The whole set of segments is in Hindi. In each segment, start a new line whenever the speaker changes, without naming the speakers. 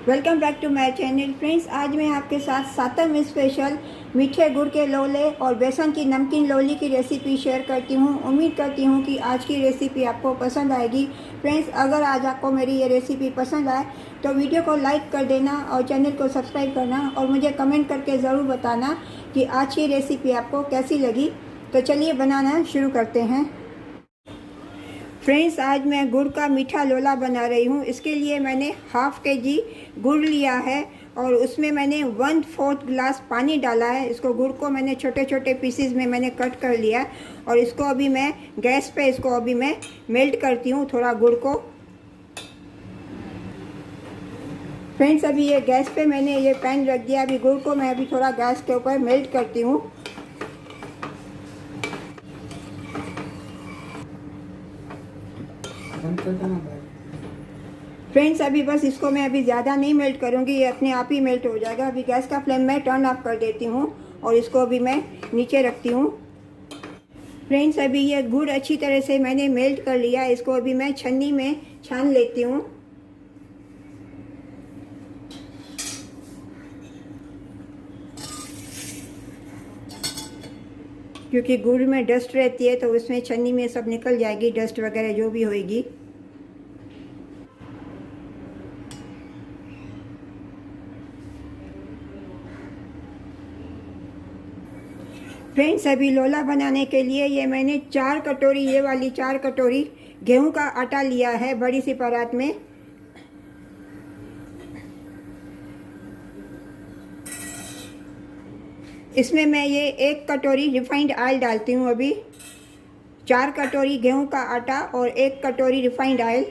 Welcome back to my channel friends. आज मैं आपके साथ सातम स्पेशल मीठे गुड़ के लोले और बेसन की नमकीन लोली की रेसिपी शेयर करती हूँ। उम्मीद करती हूँ कि आज की रेसिपी आपको पसंद आएगी। फ्रेंड्स, अगर आज आपको मेरी ये रेसिपी पसंद आए तो वीडियो को लाइक कर देना और चैनल को सब्सक्राइब करना और मुझे कमेंट करके ज़रूर बताना कि आज की रेसिपी आपको कैसी लगी। तो चलिए बनाना शुरू करते हैं। फ्रेंड्स, आज मैं गुड़ का मीठा लोला बना रही हूँ। इसके लिए मैंने हाफ़ केजी गुड़ लिया है और उसमें मैंने 1/4 गिलास पानी डाला है। इसको गुड़ को मैंने छोटे छोटे पीसेस में मैंने कट कर लिया है और इसको अभी मैं गैस पे मेल्ट करती हूँ थोड़ा गुड़ को। फ्रेंड्स, अभी ये गैस पे मैंने ये पैन रख दिया। अभी गुड़ को मैं अभी थोड़ा गैस के ऊपर मेल्ट करती हूँ। फ्रेंड्स, अभी बस इसको मैं अभी ज़्यादा नहीं मेल्ट करूँगी, ये अपने आप ही मेल्ट हो जाएगा। अभी गैस का फ्लेम मैं टर्न ऑफ कर देती हूँ और इसको अभी मैं नीचे रखती हूँ। फ्रेंड्स, अभी ये गुड़ अच्छी तरह से मैंने मेल्ट कर लिया। इसको अभी मैं छन्नी में छान लेती हूँ। क्योंकि गुड़ में डस्ट रहती है तो उसमें छन्नी में सब निकल जाएगी, डस्ट वगैरह जो भी होएगी। फ्रेंड्स, अभी लोला बनाने के लिए ये मैंने 4 कटोरी, ये वाली 4 कटोरी गेहूं का आटा लिया है बड़ी सी परात में। इसमें मैं ये 1 कटोरी रिफाइंड ऑयल डालती हूँ। अभी 4 कटोरी गेहूं का आटा और 1 कटोरी रिफाइंड ऑयल।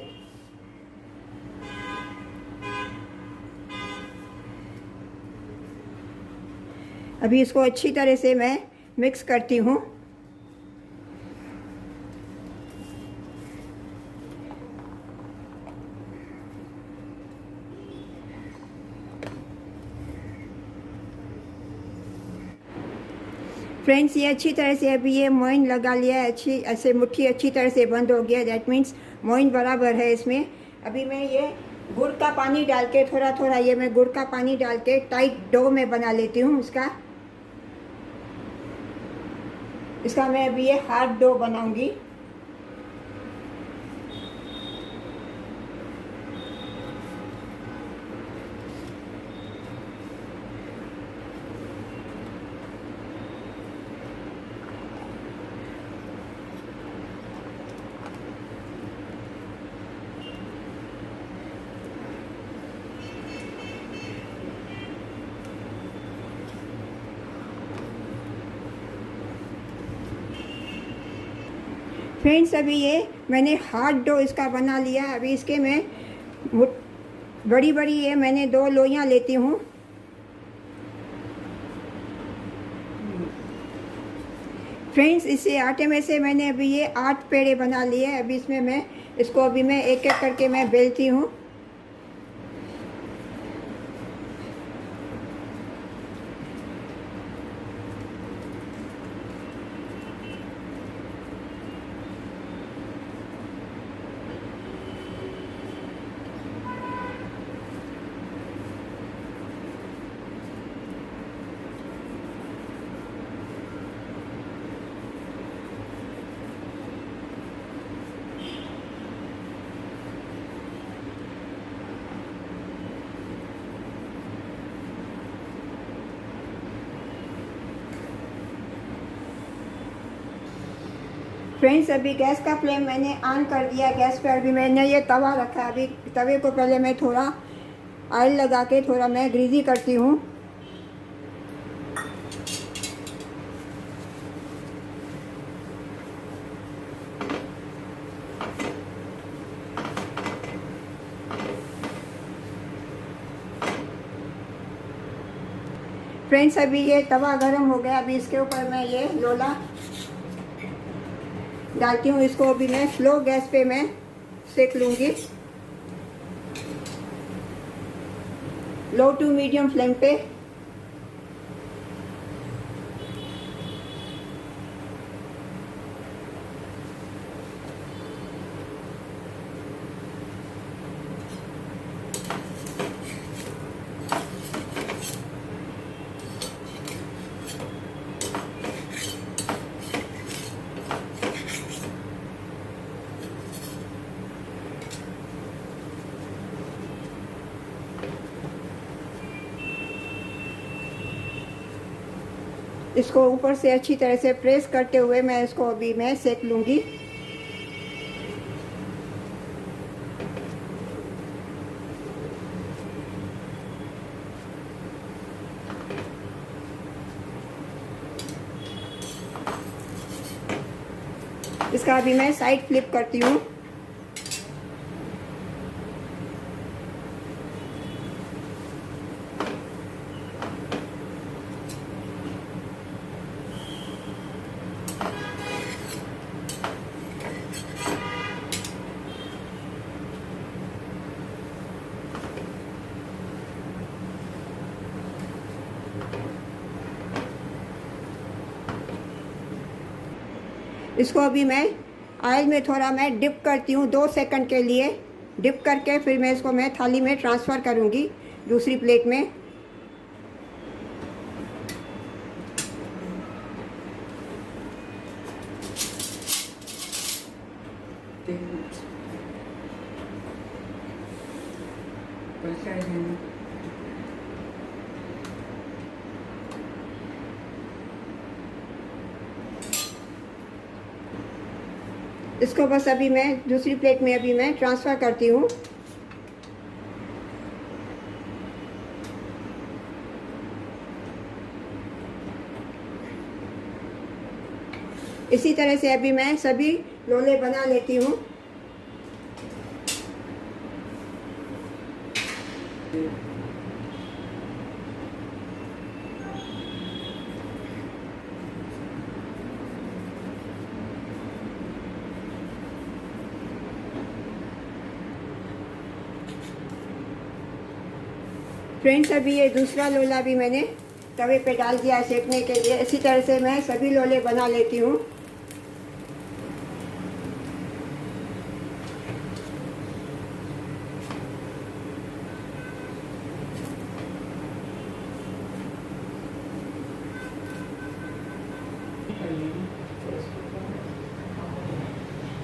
अभी इसको अच्छी तरह से मैं मिक्स करती हूँ। फ्रेंड्स, ये अच्छी तरह से अभी ये मोइन लगा लिया है। अच्छी ऐसे मुट्ठी अच्छी तरह से बंद हो गया। दैट मीन्स मोइन बराबर है इसमें। अभी मैं ये गुड़ का पानी डाल के थोड़ा थोड़ा ये मैं गुड़ का पानी डाल के टाइट डो में बना लेती हूँ। इसका मैं अभी ये हार्ड डो बनाऊंगी। फ्रेंड्स, अभी ये मैंने हार्ड डो इसका बना लिया। अभी इसके मैं बड़ी बड़ी ये मैंने 2 लोइयाँ लेती हूँ। फ्रेंड्स, इसे आटे में से मैंने अभी ये 8 पेड़े बना लिए। अभी इसमें मैं इसको अभी मैं एक एक करके मैं बेलती हूँ। फ्रेंड्स, अभी गैस का फ्लेम मैंने ऑन कर दिया। गैस पर अभी मैंने ये तवा रखा है। अभी तवे को पहले मैं थोड़ा ऑयल लगा के थोड़ा मैं ग्रीजी करती हूँ। फ्रेंड्स, अभी ये तवा गर्म हो गया। अभी इसके ऊपर मैं ये लोला डालती हूँ। इसको अभी मैं स्लो गैस पे मैं सेक लूँगी, लो टू मीडियम फ्लेम पे। इसको ऊपर से अच्छी तरह से प्रेस करते हुए मैं इसको अभी मैं सेक लूँगी। इसका अभी मैं साइड फ्लिप करती हूँ। इसको अभी मैं ऑयल में थोड़ा मैं डिप करती हूँ 2 सेकंड के लिए। डिप करके फिर मैं इसको मैं थाली में ट्रांसफ़र करूँगी दूसरी प्लेट में। इसको बस अभी मैं दूसरी प्लेट में अभी मैं ट्रांसफ़र करती हूँ। इसी तरह से अभी मैं सभी लोले बना लेती हूँ। फ्रेंड्स, अभी ये दूसरा लोला भी मैंने तवे पे डाल दिया सेकने के लिए। इसी तरह से मैं सभी लोले बना लेती हूँ।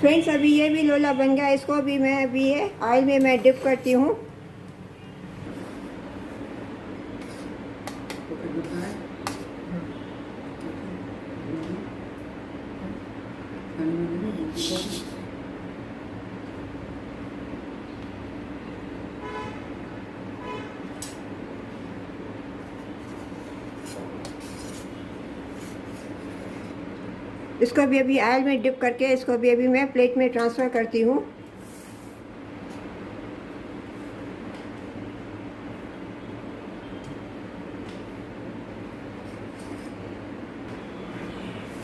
फ्रेंड्स, अभी ये भी लोला बन गया। इसको भी मैं अभी ये ऑयल में मैं डिप करती हूँ। इसको भी अभी ऑयल में डिप करके इसको भी अभी मैं प्लेट में ट्रांसफ़र करती हूँ।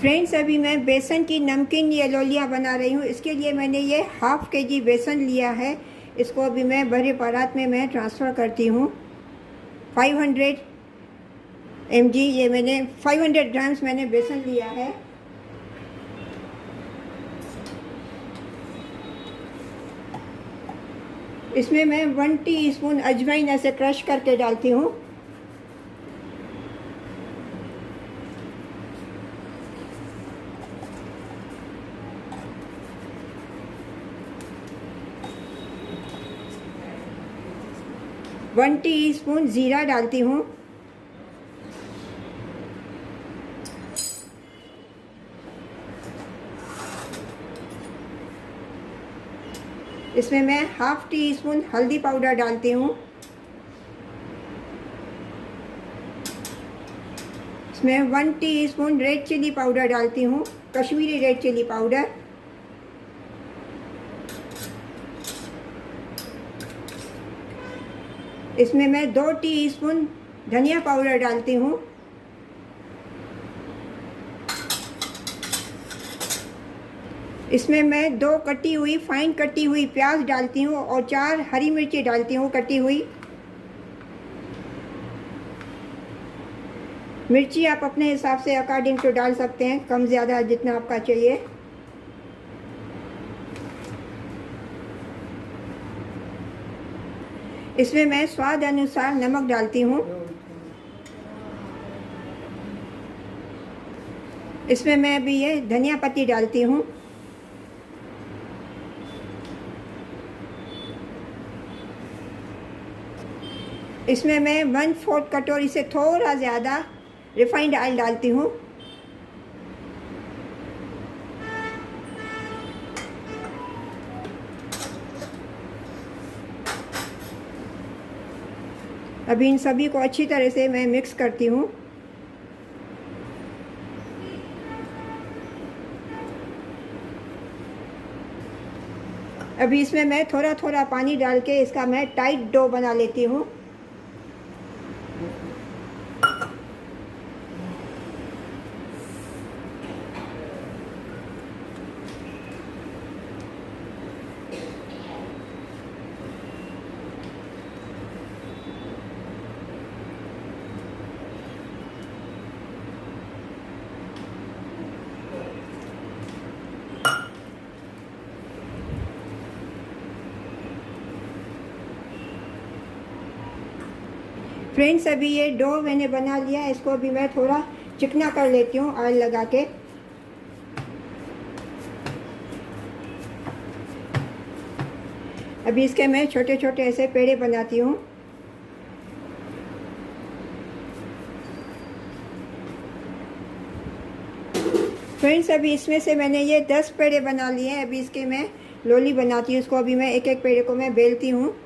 फ्रेंड्स, अभी मैं बेसन की नमकीन ये लोलियाँ बना रही हूँ। इसके लिए मैंने ये ½ kg बेसन लिया है। इसको अभी मैं बड़े परात में मैं ट्रांसफ़र करती हूँ। 500 mg ये मैंने 500 ग्राम्स मैंने बेसन लिया है। इसमें मैं 1 टीस्पून अजवाइन ऐसे क्रश करके डालती हूँ। वन टीस्पून ज़ीरा डालती हूँ। इसमें मैं ½ टीस्पून हल्दी पाउडर डालती हूँ। इसमें 1 टीस्पून रेड चिली पाउडर डालती हूँ, कश्मीरी रेड चिली पाउडर। इसमें मैं 2 टीस्पून धनिया पाउडर डालती हूँ। इसमें मैं 2 कटी हुई फाइन कटी हुई प्याज डालती हूँ और 4 हरी मिर्ची डालती हूँ कटी हुई। मिर्ची आप अपने हिसाब से अकॉर्डिंग टू डाल सकते हैं, कम ज़्यादा जितना आपका चाहिए। इसमें मैं स्वाद अनुसार नमक डालती हूँ। इसमें मैं अभी ये धनिया पत्ती डालती हूँ। इसमें मैं 1/4 कटोरी से थोड़ा ज़्यादा रिफाइंड ऑयल डालती हूँ। अभी इन सभी को अच्छी तरह से मैं मिक्स करती हूँ। अभी इसमें मैं थोड़ा थोड़ा पानी डाल के इसका मैं टाइट डो बना लेती हूँ। फ्रेंड्स, अभी ये डो मैंने बना लिया है, इसको अभी मैं थोड़ा चिकना कर लेती हूँ ऑयल लगा के। अभी इसके मैं छोटे छोटे ऐसे पेड़े बनाती हूँ। फ्रेंड्स, अभी इसमें से मैंने ये 10 पेड़े बना लिए हैं। अभी इसके मैं लोली बनाती हूँ। इसको अभी मैं एक एक पेड़े को मैं बेलती हूँ।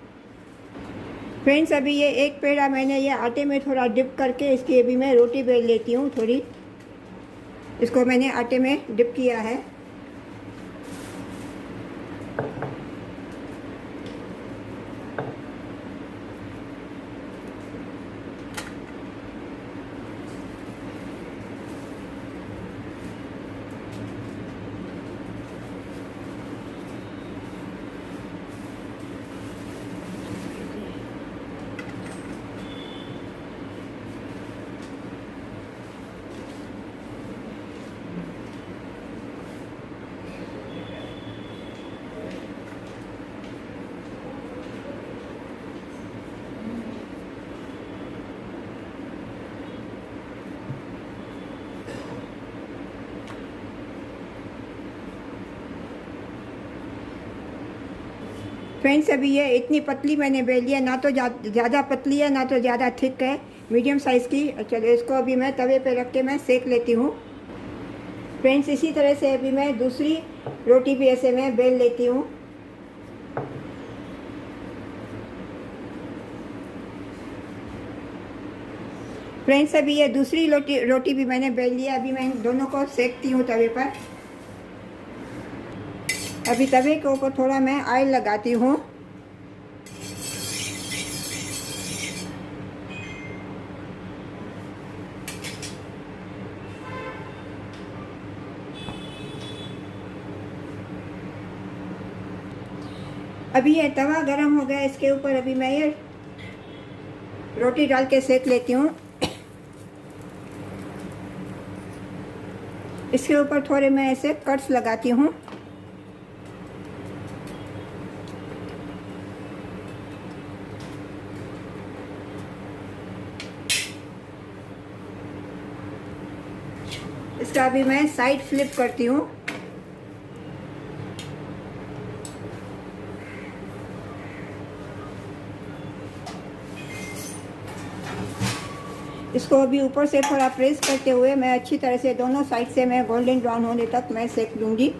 फ्रेंड्स, अभी ये एक पेड़ा मैंने ये आटे में थोड़ा डिप करके इसकी अभी मैं रोटी बेल लेती हूँ थोड़ी। इसको मैंने आटे में डिप किया है। फ्रेंड्स, अभी ये इतनी पतली मैंने बेली है, ना तो ज़्यादा पतली है ना तो ज़्यादा थिक है, मीडियम साइज़ की। चलो इसको अभी मैं तवे पे रख के मैं सेक लेती हूँ। फ्रेंड्स, इसी तरह से अभी मैं दूसरी रोटी भी ऐसे मैं बेल लेती हूँ। फ्रेंड्स, अभी ये दूसरी रोटी भी मैंने बेल लिया। अभी मैं इन दोनों को सेकती हूँ तवे पर। अभी तवे के ऊपर थोड़ा मैं ऑयल लगाती हूँ। अभी ये तवा गरम हो गया, इसके ऊपर अभी मैं ये रोटी डाल के सेक लेती हूँ। इसके ऊपर थोड़े मैं ऐसे कट्स लगाती हूँ। इसका अभी मैं साइड फ्लिप करती हूँ। इसको अभी ऊपर से थोड़ा प्रेस करते हुए मैं अच्छी तरह से दोनों साइड से मैं गोल्डन ब्राउन होने तक मैं सेक लूँगी।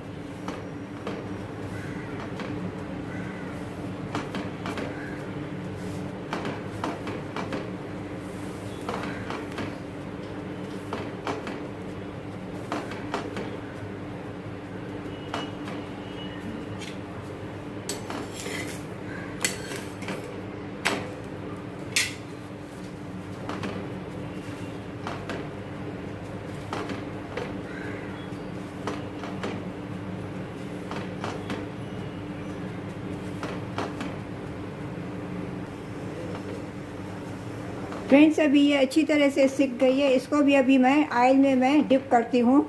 फ्रेंड्स, अभी ये अच्छी तरह से सिक गई है। इसको भी अभी मैं ऑयल में मैं डिप करती हूँ।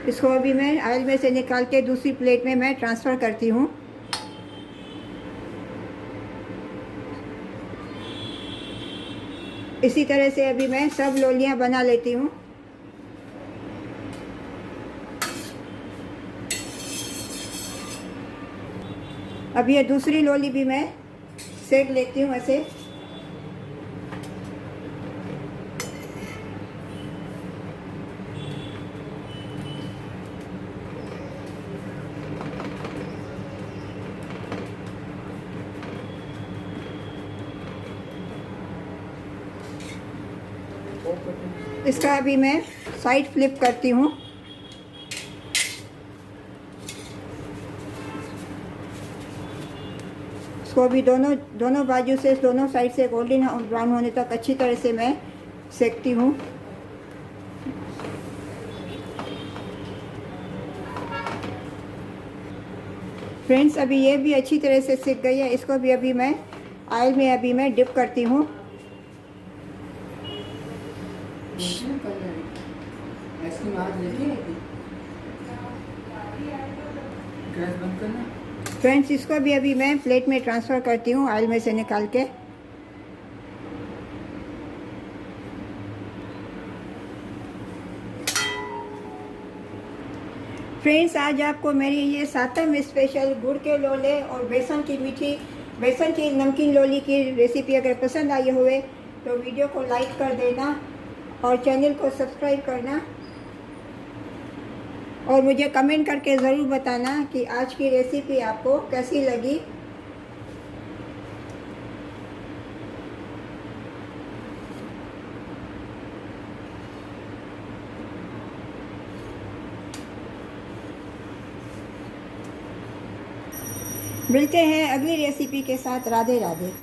इसको अभी मैं ऑयल में से निकाल के दूसरी प्लेट में मैं ट्रांसफ़र करती हूँ। इसी तरह से अभी मैं सब लोलियां बना लेती हूँ। अब ये दूसरी लोली भी मैं सेक लेती हूँ ऐसे। इसका अभी मैं साइड फ्लिप करती हूँ। इसको भी दोनों बाजू से, दोनों साइड से गोल्डन ब्राउन होने तक अच्छी तरह से मैं सेकती हूँ। फ्रेंड्स, अभी ये भी अच्छी तरह से सिक गई है। इसको भी अभी मैं ऑयल में अभी मैं डिप करती हूँ। फ्रेंड्स, इसको भी अभी मैं प्लेट में ट्रांसफ़र करती हूँ ऑयल में से निकाल के। फ्रेंड्स, आज आपको मेरी ये सातम स्पेशल गुड़ के लोले और बेसन की नमकीन लोली की रेसिपी अगर पसंद आई हुए तो वीडियो को लाइक कर देना और चैनल को सब्सक्राइब करना, और मुझे कमेंट करके ज़रूर बताना कि आज की रेसिपी आपको कैसी लगी। मिलते हैं अगली रेसिपी के साथ। राधे राधे।